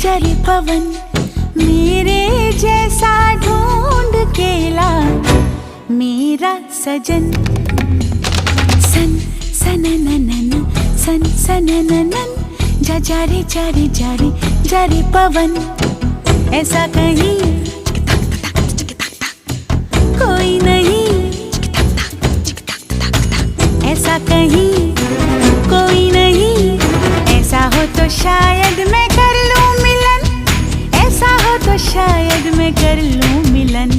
जरे पवन मेरे जैसा ढूंढ के ला, मेरा सजन। सन सनननन सन सनननन, जा जा रे जा रे जा रे जा रे पवन। ऐसा कहीं कोई नहीं, ऐसा कहीं कोई नहीं। ऐसा हो तो शायद मैं कर लूं मिलन, ऐसा हो तो शायद मैं कर लूं मिलन।